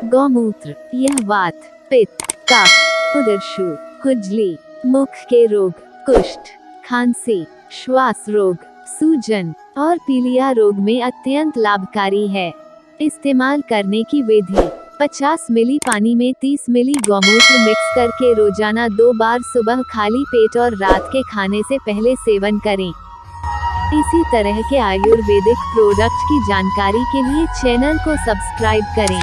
गौमूत्र यह वात, पित्त, कफ, उदरशू, खुजली, मुख के रोग, कुष्ठ, खांसी, श्वास रोग, सूजन और पीलिया रोग में अत्यंत लाभकारी है। इस्तेमाल करने की विधि: 50 मिली पानी में 30 मिली गौमूत्र मिक्स करके रोजाना 2 बार सुबह खाली पेट और रात के खाने से पहले सेवन करें। इसी तरह के आयुर्वेदिक प्रोडक्ट की जानकारी के लिए चैनल को सब्सक्राइब करें।